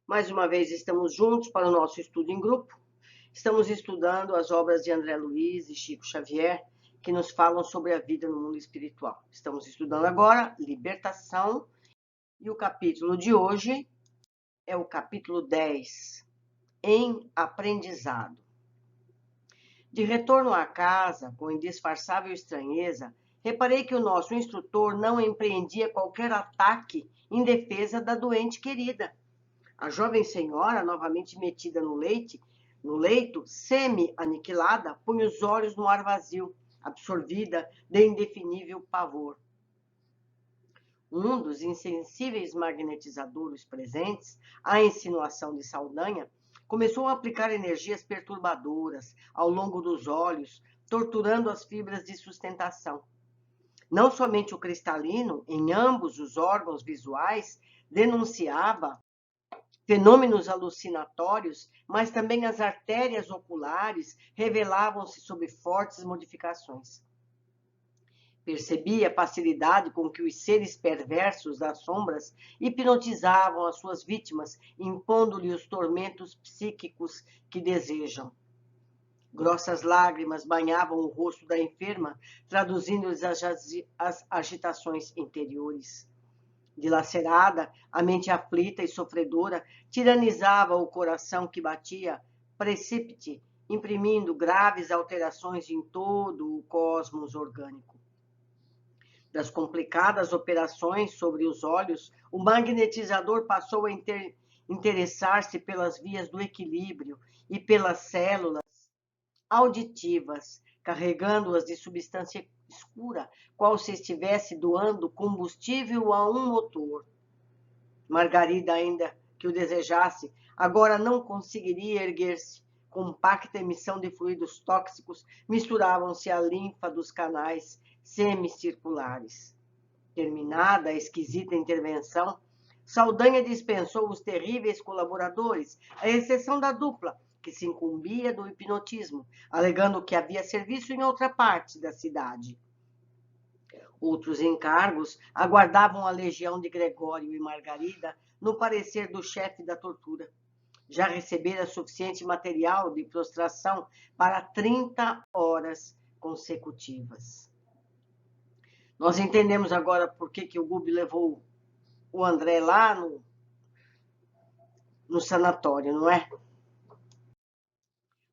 Mais uma vez estamos juntos para o nosso estudo em grupo. Estamos estudando as obras de André Luiz e Chico Xavier, que nos falam sobre a vida no mundo espiritual. Estamos estudando agora Libertação, e o capítulo de hoje é o capítulo 10, Em Aprendizado. De retorno à casa, com indisfarçável estranheza, reparei que o nosso instrutor não empreendia qualquer ataque em defesa da doente querida. A jovem senhora, novamente metida no leito, semi-aniquilada, punha os olhos no ar vazio, absorvida de indefinível pavor. Um dos insensíveis magnetizadores presentes, a insinuação de Saldanha, começou a aplicar energias perturbadoras ao longo dos olhos, torturando as fibras de sustentação. Não somente o cristalino, em ambos os órgãos visuais, denunciava fenômenos alucinatórios, mas também as artérias oculares revelavam-se sob fortes modificações. Percebi a facilidade com que os seres perversos das sombras hipnotizavam as suas vítimas, impondo-lhe os tormentos psíquicos que desejam. Grossas lágrimas banhavam o rosto da enferma, traduzindo-lhes as agitações interiores. Dilacerada, a mente aflita e sofredora tiranizava o coração que batia precípite, imprimindo graves alterações em todo o cosmos orgânico. Das complicadas operações sobre os olhos, o magnetizador passou a interessar-se pelas vias do equilíbrio e pelas células auditivas, carregando-as de substância escura, qual se estivesse doando combustível a um motor. Margarida, ainda que o desejasse, agora não conseguiria erguer-se. Compacta emissão de fluidos tóxicos misturavam-se à linfa dos canais semicirculares. Terminada a esquisita intervenção, Saldanha dispensou os terríveis colaboradores, à exceção da dupla, que se incumbia do hipnotismo, alegando que havia serviço em outra parte da cidade. Outros encargos aguardavam a legião de Gregório e Margarida no parecer do chefe da tortura. Já recebera suficiente material de prostração para 30 horas consecutivas. Nós entendemos agora por que o Gubi levou o André lá no sanatório, não é?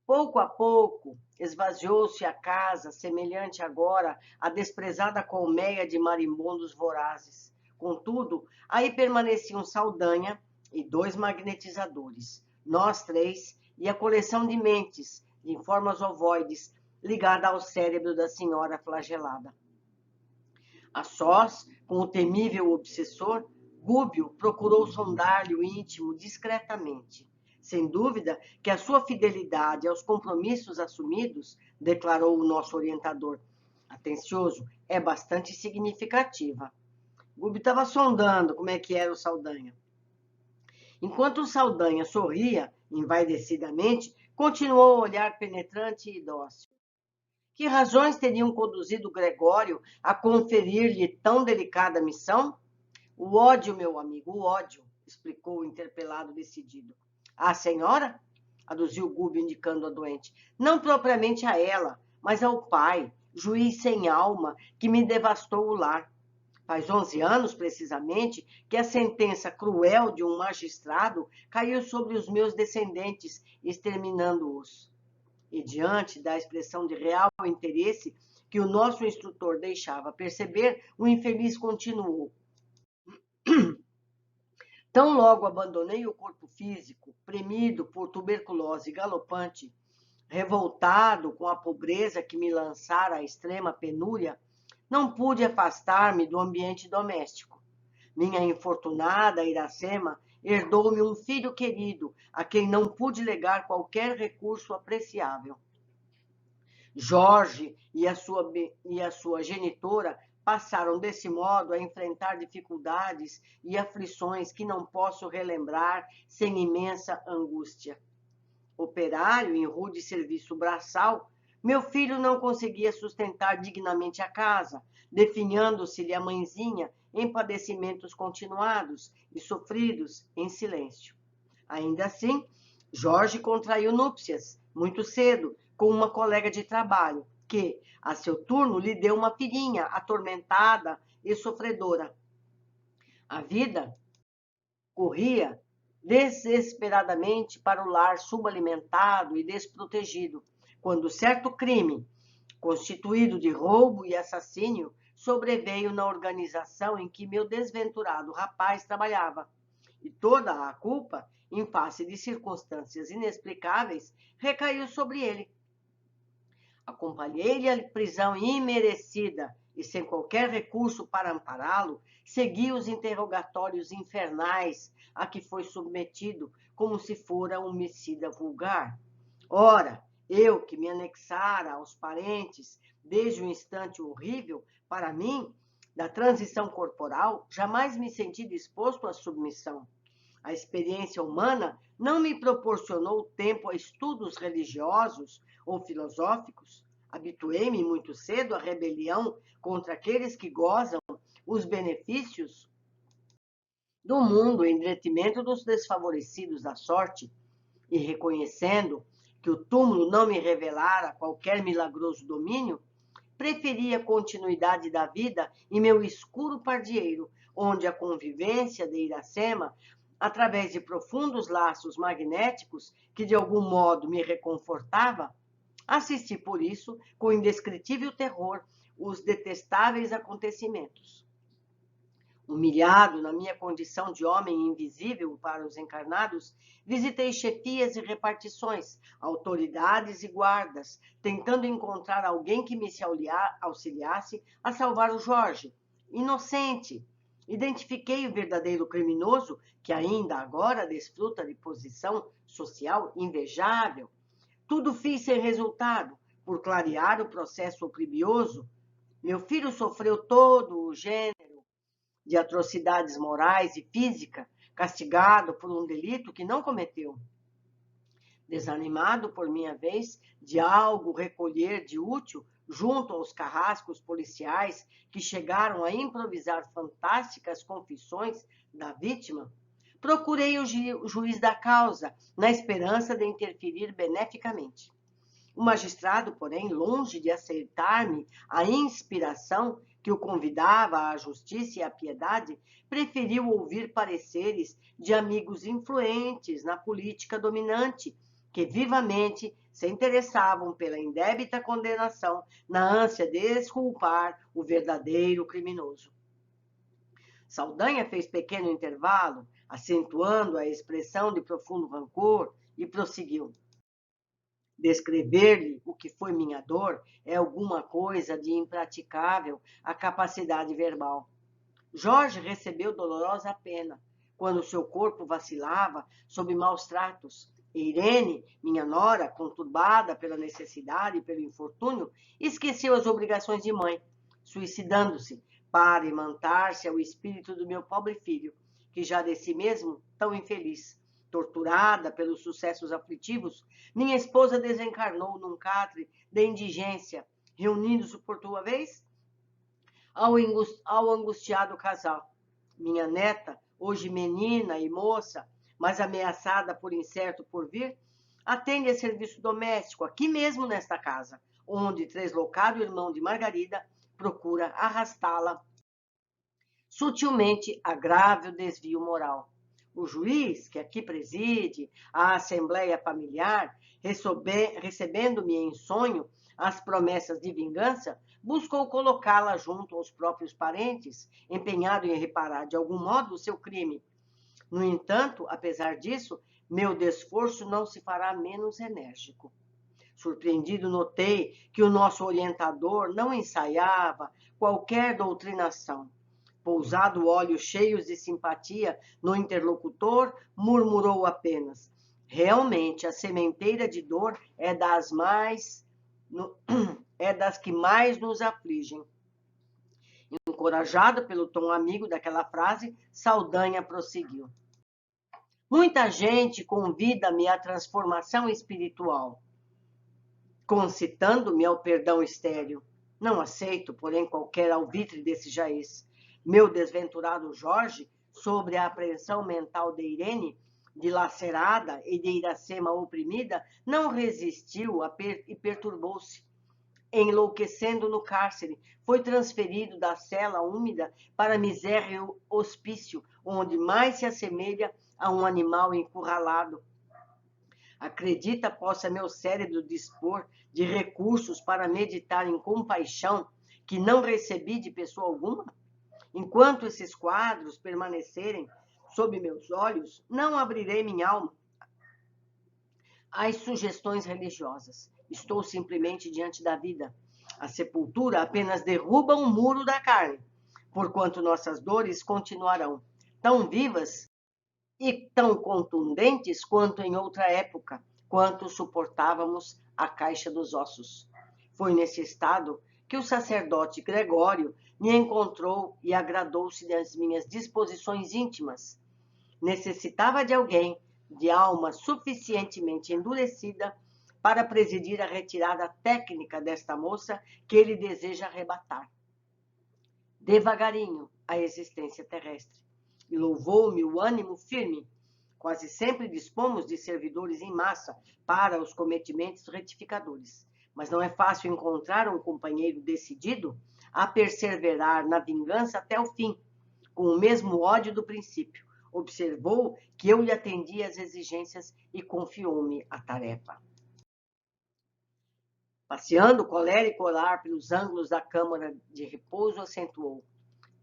Pouco a pouco, esvaziou-se a casa, semelhante agora à desprezada colmeia de marimbondos vorazes. Contudo, aí permaneciam Saldanha e 2 magnetizadores, nós 3 e a coleção de mentes, de formas ovoides, ligada ao cérebro da senhora flagelada. A sós, com o temível obsessor, Gúbio procurou sondar-lhe o íntimo discretamente. Sem dúvida que a sua fidelidade aos compromissos assumidos, declarou o nosso orientador, atencioso, é bastante significativa. Gúbio estava sondando como é que era o Saldanha. Enquanto o Saldanha sorria envaidecidamente, continuou a olhar penetrante e dócil. Que razões teriam conduzido Gregório a conferir-lhe tão delicada missão? O ódio, meu amigo, o ódio, explicou o interpelado decidido. À senhora? Aduziu Gúbio, indicando a doente. Não propriamente a ela, mas ao pai, juiz sem alma, que me devastou o lar. Faz 11 anos, precisamente, que a sentença cruel de um magistrado caiu sobre os meus descendentes, exterminando-os. E diante da expressão de real interesse que o nosso instrutor deixava perceber, o infeliz continuou. Tão logo abandonei o corpo físico, premido por tuberculose galopante, revoltado com a pobreza que me lançara à extrema penúria, não pude afastar-me do ambiente doméstico. Minha infortunada Iracema herdou-me um filho querido, a quem não pude legar qualquer recurso apreciável. Jorge e a sua genitora passaram desse modo a enfrentar dificuldades e aflições que não posso relembrar sem imensa angústia. Operário em rude serviço braçal, meu filho não conseguia sustentar dignamente a casa, definhando-se-lhe a mãezinha em padecimentos continuados e sofridos em silêncio. Ainda assim, Jorge contraiu núpcias muito cedo com uma colega de trabalho que, a seu turno, lhe deu uma filhinha atormentada e sofredora. A vida corria desesperadamente para o lar subalimentado e desprotegido, quando certo crime, constituído de roubo e assassínio, sobreveio na organização em que meu desventurado rapaz trabalhava. E toda a culpa, em face de circunstâncias inexplicáveis, recaiu sobre ele. Acompanhei-lhe à prisão imerecida e, sem qualquer recurso para ampará-lo, segui os interrogatórios infernais a que foi submetido, como se fora um homicida vulgar. Ora, eu que me anexara aos parentes desde o instante horrível, para mim, da transição corporal, jamais me senti disposto à submissão. A experiência humana não me proporcionou tempo a estudos religiosos ou filosóficos. Habituei-me muito cedo à rebelião contra aqueles que gozam os benefícios do mundo em detrimento dos desfavorecidos da sorte, e reconhecendo que o túmulo não me revelara qualquer milagroso domínio, preferi a continuidade da vida em meu escuro pardieiro, onde a convivência de Iracema, através de profundos laços magnéticos que de algum modo me reconfortava, assisti por isso com indescritível terror os detestáveis acontecimentos. Humilhado na minha condição de homem invisível para os encarnados, visitei chefias e repartições, autoridades e guardas, tentando encontrar alguém que me auxiliasse a salvar o Jorge, inocente. Identifiquei o verdadeiro criminoso, que ainda agora desfruta de posição social invejável. Tudo fiz sem resultado. Por clarear o processo opribioso, meu filho sofreu todo o gênero de atrocidades morais e físicas, castigado por um delito que não cometeu. Desanimado, por minha vez, de algo recolher de útil junto aos carrascos policiais que chegaram a improvisar fantásticas confissões da vítima, procurei o juiz da causa, na esperança de interferir beneficamente. O magistrado, porém, longe de aceitar-me a inspiração que o convidava à justiça e à piedade, preferiu ouvir pareceres de amigos influentes na política dominante, que vivamente se interessavam pela indébita condenação, na ânsia de exculpar o verdadeiro criminoso. Saldanha fez pequeno intervalo, acentuando a expressão de profundo rancor, e prosseguiu. Descrever-lhe o que foi minha dor é alguma coisa de impraticável à capacidade verbal. Jorge recebeu dolorosa pena quando seu corpo vacilava sob maus tratos. Irene, minha nora, conturbada pela necessidade e pelo infortúnio, esqueceu as obrigações de mãe, suicidando-se para imantar-se ao espírito do meu pobre filho, que já de si mesmo tão infeliz. Torturada pelos sucessos aflitivos, minha esposa desencarnou num catre de indigência, reunindo-se por tua vez ao angustiado casal. Minha neta, hoje menina e moça, mas ameaçada por incerto porvir, atende a serviço doméstico aqui mesmo nesta casa, onde translocado irmão de Margarida procura arrastá-la sutilmente a grave desvio moral. O juiz, que aqui preside a Assembleia Familiar, recebendo-me em sonho as promessas de vingança, buscou colocá-la junto aos próprios parentes, empenhado em reparar de algum modo o seu crime. No entanto, apesar disso, meu desforço não se fará menos enérgico. Surpreendido, notei que o nosso orientador não ensaiava qualquer doutrinação. Pousado olhos cheios de simpatia no interlocutor, murmurou apenas: realmente, a sementeira de dor é das que mais nos afligem. Encorajado pelo tom amigo daquela frase, Saldanha prosseguiu. Muita gente convida-me à transformação espiritual, concitando-me ao perdão estéril. Não aceito, porém, qualquer alvitre desse jaez. Meu desventurado Jorge, sobre a apreensão mental de Irene, dilacerada e de Iracema oprimida, não resistiu e perturbou-se. Enlouquecendo no cárcere, foi transferido da cela úmida para misérrimo hospício, onde mais se assemelha a um animal encurralado. Acredita possa meu cérebro dispor de recursos para meditar em compaixão que não recebi de pessoa alguma? Enquanto esses quadros permanecerem sob meus olhos, não abrirei minha alma às sugestões religiosas. Estou simplesmente diante da vida. A sepultura apenas derruba um muro da carne, porquanto nossas dores continuarão, tão vivas e tão contundentes quanto em outra época, quanto suportávamos a caixa dos ossos. Foi nesse estado que o sacerdote Gregório me encontrou e agradou-se das minhas disposições íntimas. Necessitava de alguém de alma suficientemente endurecida para presidir a retirada técnica desta moça que ele deseja arrebatar devagarinho a existência terrestre. E louvou-me o ânimo firme. Quase sempre dispomos de servidores em massa para os cometimentos retificadores. Mas não é fácil encontrar um companheiro decidido a perseverar na vingança até o fim, com o mesmo ódio do princípio. Observou que eu lhe atendia às exigências e confiou-me a tarefa. Passeando colérico olhar pelos ângulos da câmara de repouso, acentuou: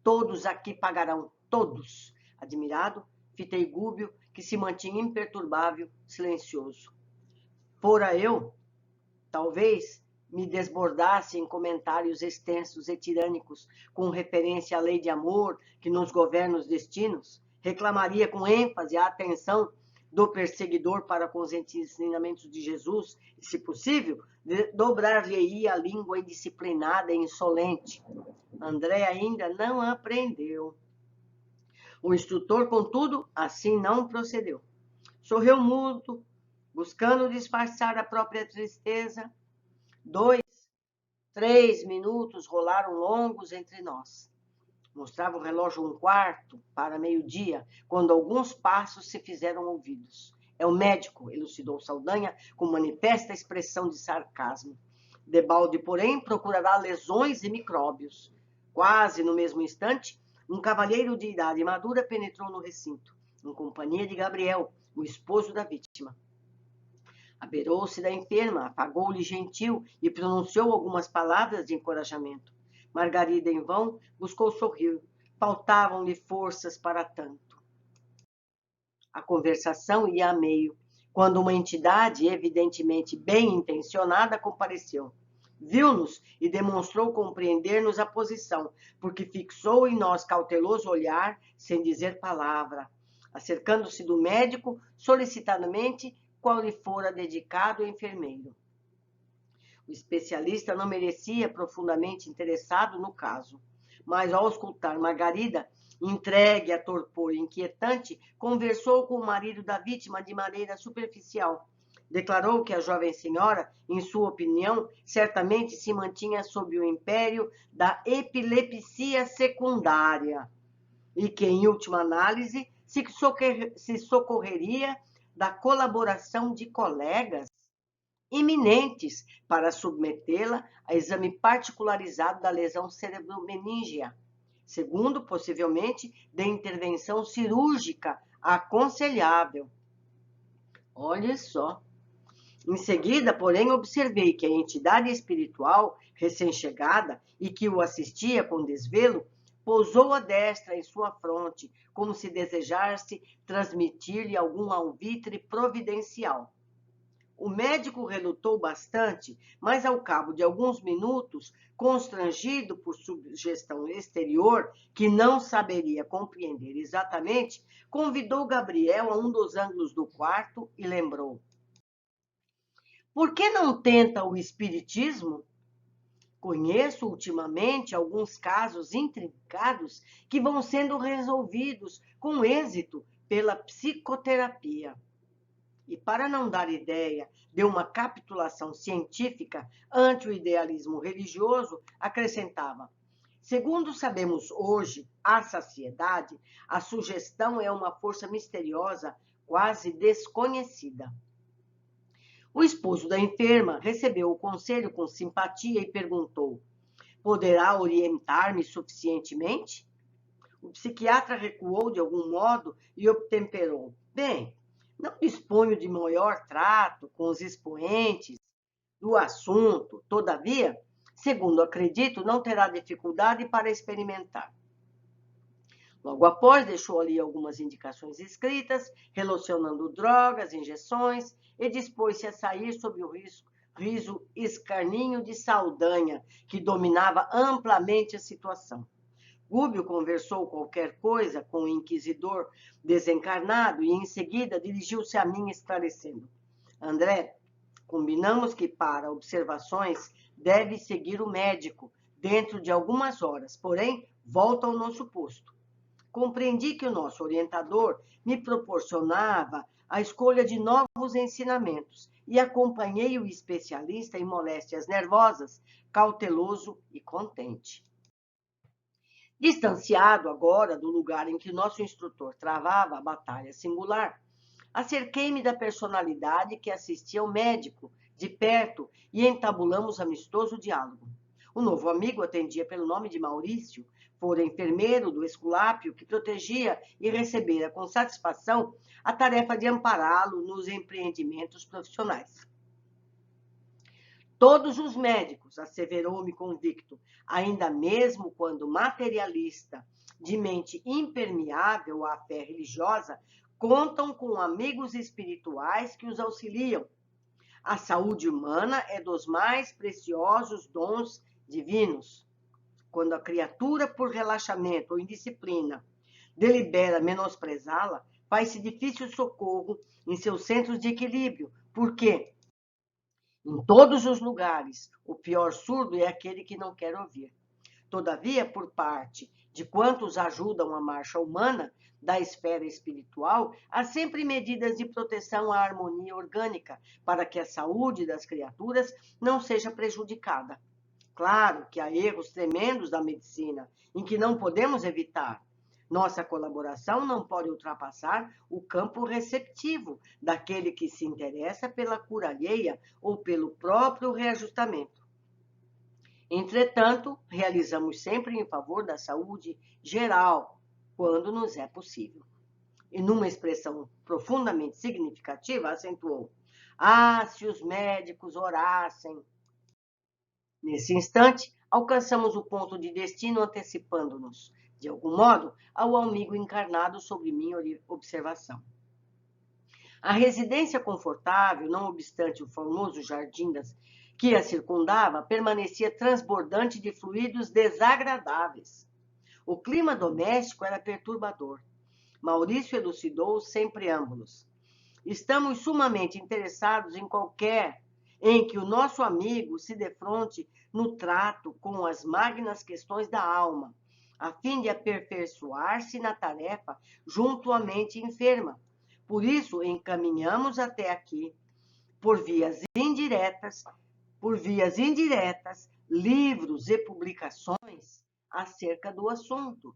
todos aqui pagarão, todos. Admirado, fitei Gúbio, que se mantinha imperturbável, silencioso. Fora eu, talvez me desbordasse em comentários extensos e tirânicos com referência à lei de amor que nos governa os destinos, reclamaria com ênfase a atenção do perseguidor para com os ensinamentos de Jesus e, se possível, dobrar-lhe-ia a língua indisciplinada e insolente. André ainda não aprendeu. O instrutor, contudo, assim não procedeu. Sorriu mudo, buscando disfarçar a própria tristeza. 2, 3 minutos rolaram longos entre nós. Mostrava o relógio 1/4 para meio-dia, quando alguns passos se fizeram ouvidos. É o médico, elucidou Saldanha, com manifesta expressão de sarcasmo. Debalde, porém, procurará lesões e micróbios. Quase no mesmo instante, um cavalheiro de idade madura penetrou no recinto, em companhia de Gabriel, o esposo da vítima. Abeirou-se da enferma, afagou-lhe gentil e pronunciou algumas palavras de encorajamento. Margarida, em vão, buscou sorrir. Faltavam-lhe forças para tanto. A conversação ia a meio, quando uma entidade, evidentemente bem intencionada, compareceu. Viu-nos e demonstrou compreender-nos a posição, porque fixou em nós cauteloso olhar, sem dizer palavra. Acercando-se do médico, solicitadamente, qual lhe fora dedicado o enfermeiro. O especialista não merecia profundamente interessado no caso, mas ao escutar Margarida, entregue a torpor inquietante, conversou com o marido da vítima de maneira superficial. Declarou que a jovem senhora, em sua opinião, certamente se mantinha sob o império da epilepsia secundária e que, em última análise, se socorreria da colaboração de colegas iminentes para submetê-la a exame particularizado da lesão cerebromeníngea, segundo, possivelmente, de intervenção cirúrgica aconselhável. Olha só. Em seguida, porém, observei que a entidade espiritual recém-chegada e que o assistia com desvelo, pousou a destra em sua fronte, como se desejasse transmitir-lhe algum alvitre providencial. O médico relutou bastante, mas ao cabo de alguns minutos, constrangido por sugestão exterior, que não saberia compreender exatamente, convidou Gabriel a um dos ângulos do quarto e lembrou: por que não tenta o espiritismo? Conheço ultimamente alguns casos intrincados que vão sendo resolvidos com êxito pela psicoterapia. E para não dar ideia de uma capitulação científica ante o idealismo religioso, acrescentava: segundo sabemos hoje, à saciedade, a sugestão é uma força misteriosa, quase desconhecida. O esposo da enferma recebeu o conselho com simpatia e perguntou: poderá orientar-me suficientemente? O psiquiatra recuou de algum modo e obtemperou: bem, não disponho de maior trato com os expoentes do assunto, todavia, segundo acredito, não terá dificuldade para experimentar. Logo após, deixou ali algumas indicações escritas, relacionando drogas, injeções, e dispôs-se a sair sob o riso escarninho de Saldanha, que dominava amplamente a situação. Gúbio conversou qualquer coisa com o inquisidor desencarnado e, em seguida, dirigiu-se a mim esclarecendo: André, combinamos que para observações deve seguir o médico dentro de algumas horas, porém, volta ao nosso posto. Compreendi que o nosso orientador me proporcionava a escolha de novos ensinamentos e acompanhei o especialista em moléstias nervosas, cauteloso e contente. Distanciado agora do lugar em que nosso instrutor travava a batalha singular, acerquei-me da personalidade que assistia ao médico de perto e entabulamos amistoso diálogo. O novo amigo atendia pelo nome de Maurício, fora enfermeiro do Esculápio, que protegia e recebera com satisfação a tarefa de ampará-lo nos empreendimentos profissionais. Todos os médicos, asseverou-me convicto, ainda mesmo quando materialista, de mente impermeável à fé religiosa, contam com amigos espirituais que os auxiliam. A saúde humana é dos mais preciosos dons divinos. Quando a criatura, por relaxamento ou indisciplina, delibera menosprezá-la, faz-se difícil socorro em seus centros de equilíbrio, porque, em todos os lugares, o pior surdo é aquele que não quer ouvir. Todavia, por parte de quantos ajudam a marcha humana da esfera espiritual, há sempre medidas de proteção à harmonia orgânica, para que a saúde das criaturas não seja prejudicada. Claro que há erros tremendos da medicina, em que não podemos evitar. Nossa colaboração não pode ultrapassar o campo receptivo daquele que se interessa pela cura alheia ou pelo próprio reajustamento. Entretanto, realizamos sempre em favor da saúde geral, quando nos é possível. E numa expressão profundamente significativa, acentuou: ah, se os médicos orassem! Nesse instante, alcançamos o ponto de destino antecipando-nos, de algum modo, ao amigo encarnado sobre minha observação. A residência confortável, não obstante o formoso jardim que a circundava, permanecia transbordante de fluidos desagradáveis. O clima doméstico era perturbador. Maurício elucidou sem preâmbulos. Estamos sumamente interessados em que o nosso amigo se defronte no trato com as magnas questões da alma, a fim de aperfeiçoar-se na tarefa junto à mente enferma. Por isso, encaminhamos até aqui, por vias indiretas, livros e publicações acerca do assunto.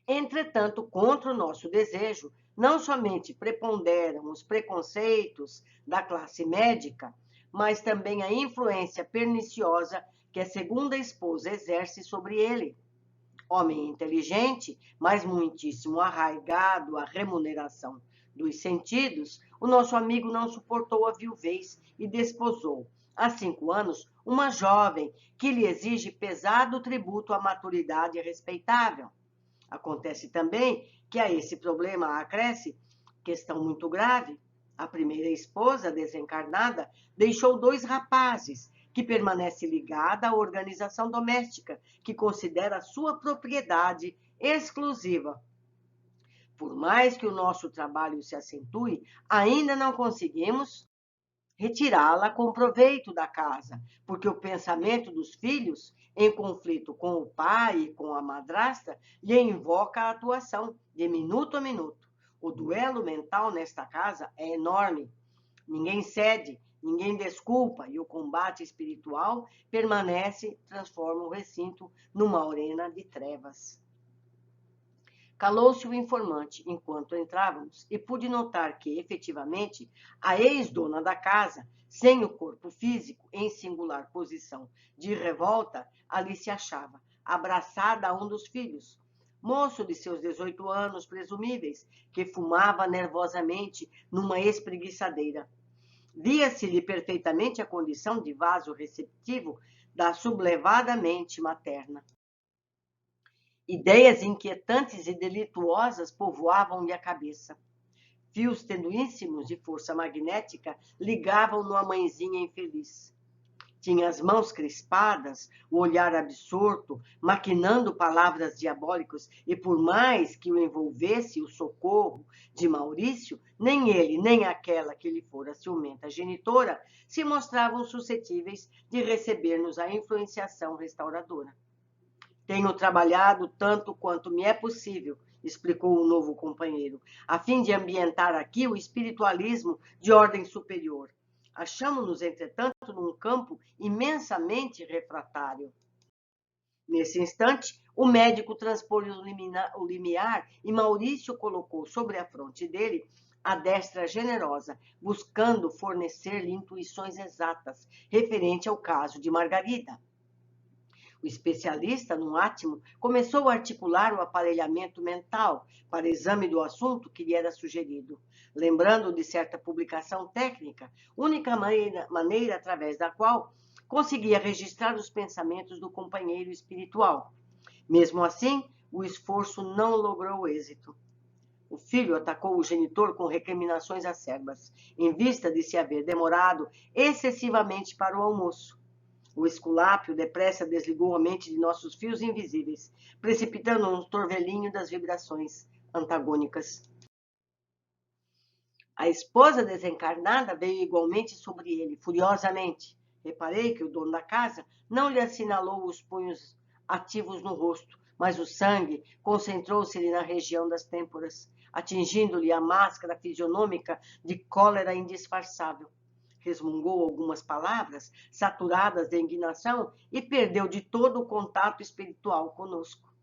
Entretanto, contra o nosso desejo, não somente preponderam os preconceitos da classe médica, mas também a influência perniciosa que a segunda esposa exerce sobre ele. Homem inteligente, mas muitíssimo arraigado à remuneração dos sentidos, o nosso amigo não suportou a viuvez e desposou, há 5 anos, uma jovem que lhe exige pesado tributo à maturidade respeitável. Acontece também que a esse problema acresce questão muito grave. A primeira esposa, desencarnada, deixou 2 rapazes, que permanece ligada à organização doméstica, que considera sua propriedade exclusiva. Por mais que o nosso trabalho se acentue, ainda não conseguimos retirá-la com proveito da casa, porque o pensamento dos filhos, em conflito com o pai e com a madrasta, lhe invoca a atuação de minuto a minuto. O duelo mental nesta casa é enorme. Ninguém cede, ninguém desculpa, e o combate espiritual transforma o recinto numa arena de trevas. Calou-se o informante enquanto entrávamos e pude notar que, efetivamente, a ex-dona da casa, sem o corpo físico, em singular posição de revolta, ali se achava, abraçada a um dos filhos, moço de seus 18 anos presumíveis, que fumava nervosamente numa espreguiçadeira. Via-se-lhe perfeitamente a condição de vaso receptivo da sublevada mente materna. Ideias inquietantes e delituosas povoavam-lhe a cabeça. Fios tenuíssimos de força magnética ligavam-no à mãezinha infeliz. Tinha as mãos crispadas, o olhar absorto, maquinando palavras diabólicas, e por mais que o envolvesse o socorro de Maurício, nem ele, nem aquela que lhe fora ciumenta genitora, se mostravam suscetíveis de receber-nos a influenciação restauradora. Tenho trabalhado tanto quanto me é possível, explicou o novo companheiro, a fim de ambientar aqui o espiritualismo de ordem superior. Achamo-nos, entretanto, num campo imensamente refratário. Nesse instante, o médico transpôs o limiar e Maurício colocou sobre a fronte dele a destra generosa, buscando fornecer-lhe intuições exatas referente ao caso de Margarida. O especialista, num átimo, começou a articular o aparelhamento mental para exame do assunto que lhe era sugerido, lembrando de certa publicação técnica, única maneira através da qual conseguia registrar os pensamentos do companheiro espiritual. Mesmo assim, o esforço não logrou êxito. O filho atacou o genitor com recriminações acerbas, em vista de se haver demorado excessivamente para o almoço. O esculápio depressa desligou a mente de nossos fios invisíveis, precipitando um torvelinho das vibrações antagônicas. A esposa desencarnada veio igualmente sobre ele, furiosamente. Reparei que o dono da casa não lhe assinalou os punhos ativos no rosto, mas o sangue concentrou-se-lhe na região das têmporas, atingindo-lhe a máscara fisionômica de cólera indisfarçável. Resmungou algumas palavras, saturadas de indignação, e perdeu de todo o contato espiritual conosco.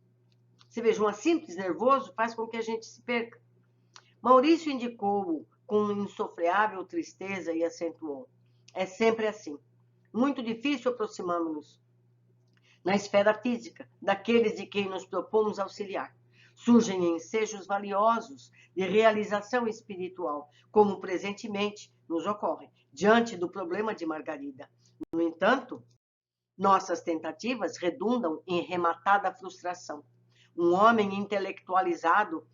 Você veja, um simples nervoso faz com que a gente se perca. Maurício indicou-o com insofreável tristeza e acentuou: é sempre assim. Muito difícil aproximarmos-nos na esfera física daqueles de quem nos propomos auxiliar. Surgem ensejos valiosos de realização espiritual, como presentemente nos ocorre, diante do problema de Margarida. No entanto, nossas tentativas redundam em rematada frustração. Um homem intelectualizado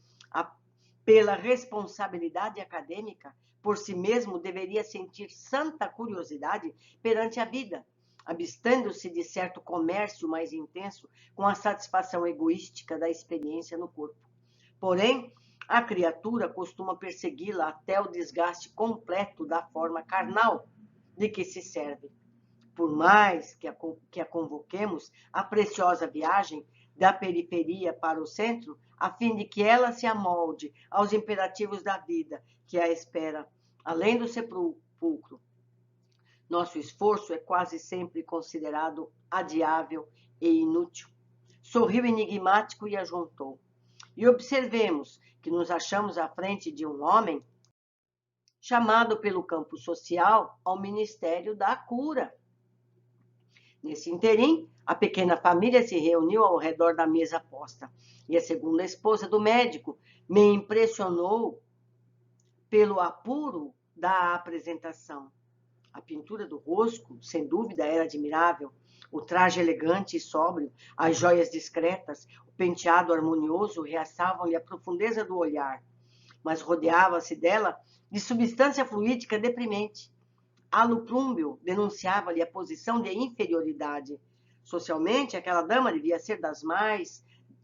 pela responsabilidade acadêmica, por si mesmo deveria sentir santa curiosidade perante a vida, abstendo-se de certo comércio mais intenso com a satisfação egoística da experiência no corpo. Porém, a criatura costuma persegui-la até o desgaste completo da forma carnal de que se serve. Por mais que a convoquemos à preciosa viagem da periferia para o centro, a fim de que ela se amolde aos imperativos da vida que a espera, além do sepulcro, nosso esforço é quase sempre considerado adiável e inútil. Sorriu enigmático e ajuntou: e observemos que nos achamos à frente de um homem chamado pelo campo social ao Ministério da Cura. Nesse interim, a pequena família se reuniu ao redor da mesa posta, e a segunda esposa do médico me impressionou pelo apuro da apresentação. A pintura do rosto, sem dúvida, era admirável. O traje elegante e sóbrio, as joias discretas, o penteado harmonioso realçavam-lhe a profundeza do olhar, mas rodeava-se dela de substância fluídica deprimente. Halo plúmbeo denunciava-lhe a posição de inferioridade. Socialmente, aquela dama devia ser das mais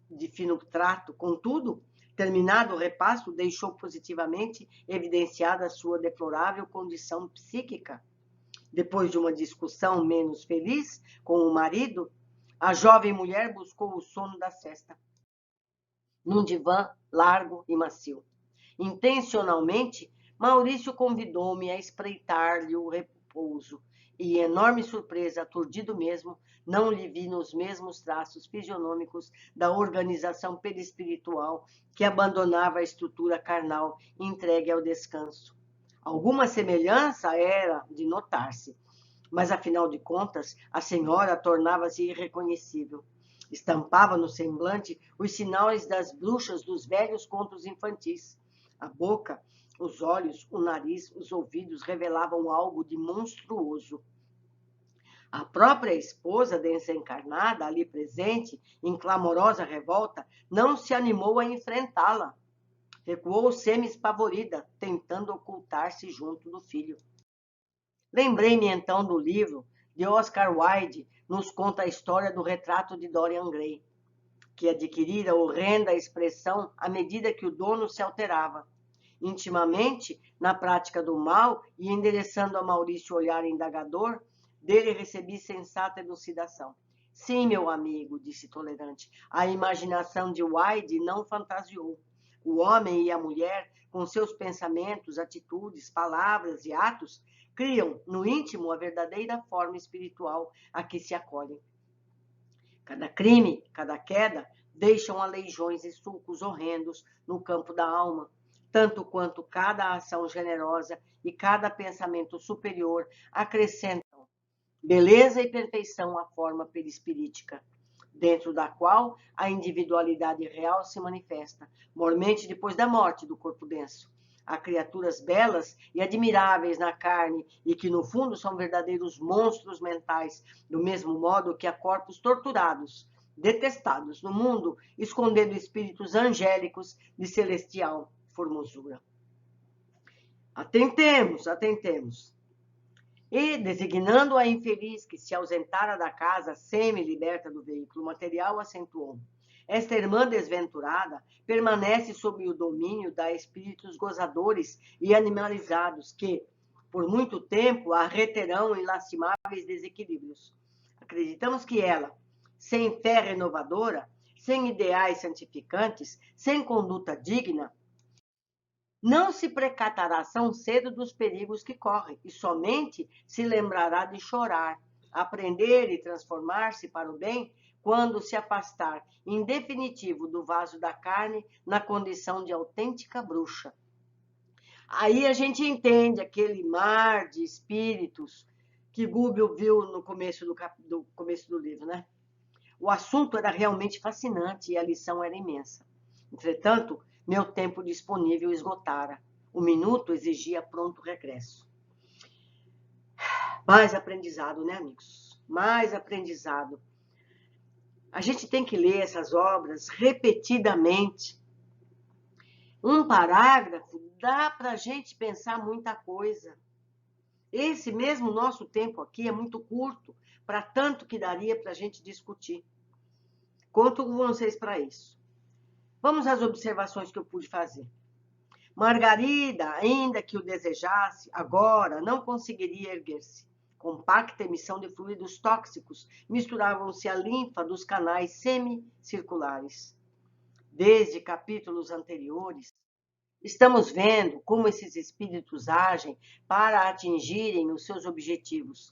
de fino trato. Contudo, terminado o repasso, deixou positivamente evidenciada a sua deplorável condição psíquica. Depois de uma discussão menos feliz com o marido, a jovem mulher buscou o sono da sesta, num divã largo e macio. Intencionalmente, Maurício convidou-me a espreitar-lhe o repouso e enorme surpresa, aturdido mesmo, não lhe vi nos mesmos traços fisionômicos da organização perispiritual que abandonava a estrutura carnal entregue ao descanso. Alguma semelhança era de notar-se, mas afinal de contas, a senhora tornava-se irreconhecível. Estampava no semblante os sinais das bruxas dos velhos contos infantis. A boca, os olhos, o nariz, os ouvidos revelavam algo de monstruoso. A própria esposa desencarnada, ali presente, em clamorosa revolta, não se animou a enfrentá-la. Recuou semi-espavorida, tentando ocultar-se junto do filho. Lembrei-me então do livro de Oscar Wilde, nos conta a história do retrato de Dorian Gray, que adquirira horrenda expressão à medida que o dono se alterava. Intimamente, na prática do mal e endereçando a Maurício o olhar indagador, dele recebi sensata elucidação. Sim, meu amigo, disse tolerante, a imaginação de Wilde não fantasiou. O homem e a mulher, com seus pensamentos, atitudes, palavras e atos, criam no íntimo a verdadeira forma espiritual a que se acolhem. Cada crime, cada queda, deixam aleijões e sulcos horrendos no campo da alma, tanto quanto cada ação generosa e cada pensamento superior acrescentam beleza e perfeição à forma perispirítica, dentro da qual a individualidade real se manifesta, mormente depois da morte do corpo denso. Há criaturas belas e admiráveis na carne e que, no fundo, são verdadeiros monstros mentais, do mesmo modo que há corpos torturados, detestados no mundo, escondendo espíritos angélicos de celestial formosura. Atentemos, atentemos. E, designando a infeliz que se ausentara da casa semi-liberta do veículo material, acentuou: esta irmã desventurada permanece sob o domínio da espíritos gozadores e animalizados que, por muito tempo, a reterão em lastimáveis desequilíbrios. Acreditamos que ela, sem fé renovadora, sem ideais santificantes, sem conduta digna, não se precatará tão cedo dos perigos que corre e somente se lembrará de chorar, aprender e transformar-se para o bem quando se afastar, em definitivo, do vaso da carne na condição de autêntica bruxa. Aí a gente entende aquele mar de espíritos que Gubbio viu no começo do livro, né? O assunto era realmente fascinante e a lição era imensa. Entretanto, meu tempo disponível esgotara. O minuto exigia pronto regresso. Mais aprendizado, né, amigos? Mais aprendizado. A gente tem que ler essas obras repetidamente. Um parágrafo dá para a gente pensar muita coisa. Esse mesmo nosso tempo aqui é muito curto, para tanto que daria para a gente discutir. Conto com vocês para isso. Vamos às observações que eu pude fazer. Margarida, ainda que o desejasse, agora não conseguiria erguer-se. Compacta emissão de fluidos tóxicos misturavam-se à linfa dos canais semicirculares. Desde capítulos anteriores, estamos vendo como esses espíritos agem para atingirem os seus objetivos.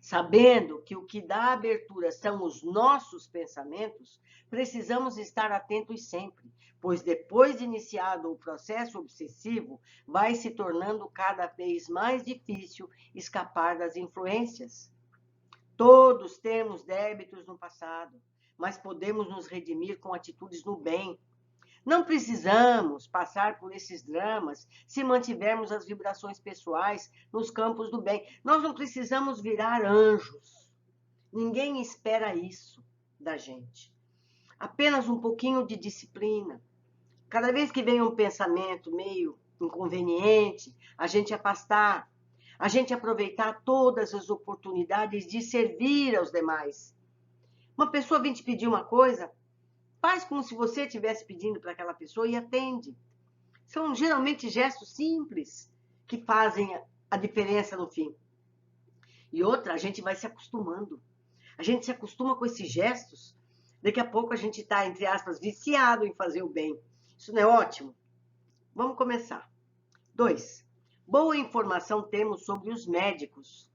Sabendo que o que dá abertura são os nossos pensamentos, precisamos estar atentos sempre, pois depois de iniciado o processo obsessivo, vai se tornando cada vez mais difícil escapar das influências. Todos temos débitos no passado, mas podemos nos redimir com atitudes no bem. Não precisamos passar por esses dramas se mantivermos as vibrações pessoais nos campos do bem. Nós não precisamos virar anjos. Ninguém espera isso da gente. Apenas um pouquinho de disciplina. Cada vez que vem um pensamento meio inconveniente, a gente afastar, a gente aproveitar todas as oportunidades de servir aos demais. Uma pessoa vem te pedir uma coisa, faz como se você estivesse pedindo para aquela pessoa e atende. São geralmente gestos simples que fazem a diferença no fim. E outra, a gente vai se acostumando. A gente se acostuma com esses gestos. Daqui a pouco a gente está, entre aspas, viciado em fazer o bem. Isso não é ótimo? Vamos começar. 2. Boa informação temos sobre os médicos.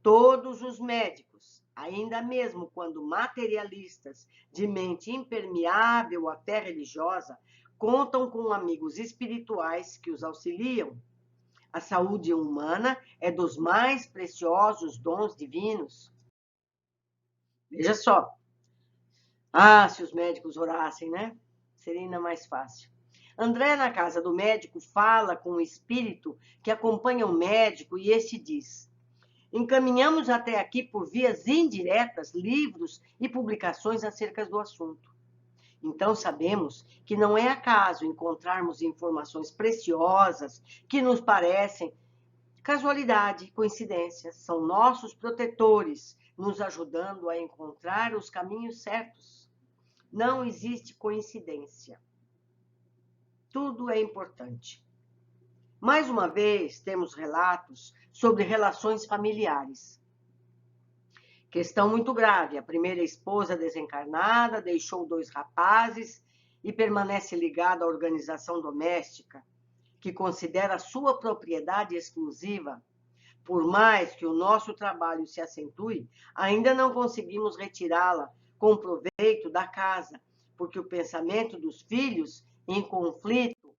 Todos os médicos, ainda mesmo quando materialistas, de mente impermeável à fé religiosa, contam com amigos espirituais que os auxiliam. A saúde humana é dos mais preciosos dons divinos. Veja só. Ah, se os médicos orassem, né? Seria ainda mais fácil. André, na casa do médico, fala com o espírito que acompanha o médico e este diz: encaminhamos até aqui por vias indiretas livros e publicações acerca do assunto. Então sabemos que não é acaso encontrarmos informações preciosas que nos parecem casualidade, coincidência. São nossos protetores, nos ajudando a encontrar os caminhos certos. Não existe coincidência. Tudo é importante. Mais uma vez, temos relatos sobre relações familiares. Questão muito grave. A primeira esposa desencarnada deixou 2 rapazes e permanece ligada à organização doméstica, que considera sua propriedade exclusiva. Por mais que o nosso trabalho se acentue, ainda não conseguimos retirá-la com proveito da casa, porque o pensamento dos filhos, em conflito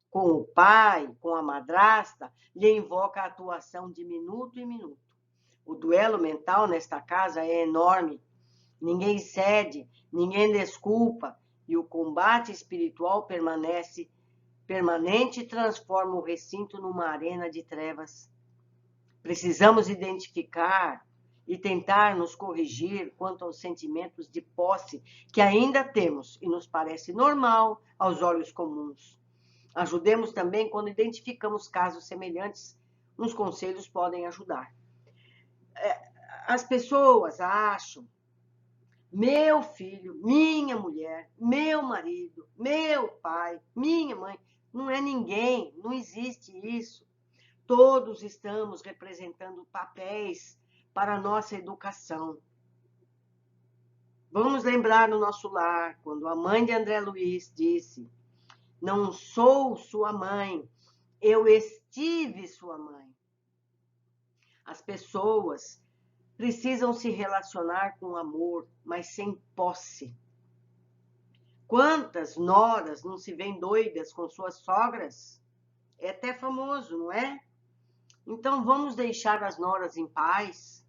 com o pai, com a madrasta, lhe invoca a atuação de minuto em minuto. O duelo mental nesta casa é enorme. Ninguém cede, ninguém desculpa, e o combate espiritual permanente e transforma o recinto numa arena de trevas. Precisamos identificar e tentar nos corrigir quanto aos sentimentos de posse que ainda temos e nos parece normal aos olhos comuns. Ajudemos também quando identificamos casos semelhantes. Uns conselhos podem ajudar. As pessoas acham, meu filho, minha mulher, meu marido, meu pai, minha mãe, não é ninguém, não existe isso. Todos estamos representando papéis para a nossa educação. Vamos lembrar no nosso lar, quando a mãe de André Luiz disse: não sou sua mãe, eu estive sua mãe. As pessoas precisam se relacionar com amor, mas sem posse. Quantas noras não se veem doidas com suas sogras? É até famoso, não é? Então vamos deixar as noras em paz,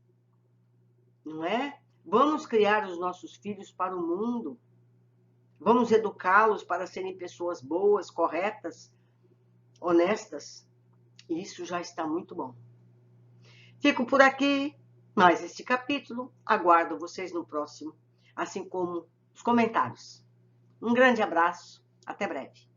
não é? Vamos criar os nossos filhos para o mundo. Vamos educá-los para serem pessoas boas, corretas, honestas. Isso já está muito bom. Fico por aqui. Mais este capítulo, aguardo vocês no próximo, assim como os comentários. Um grande abraço, até breve.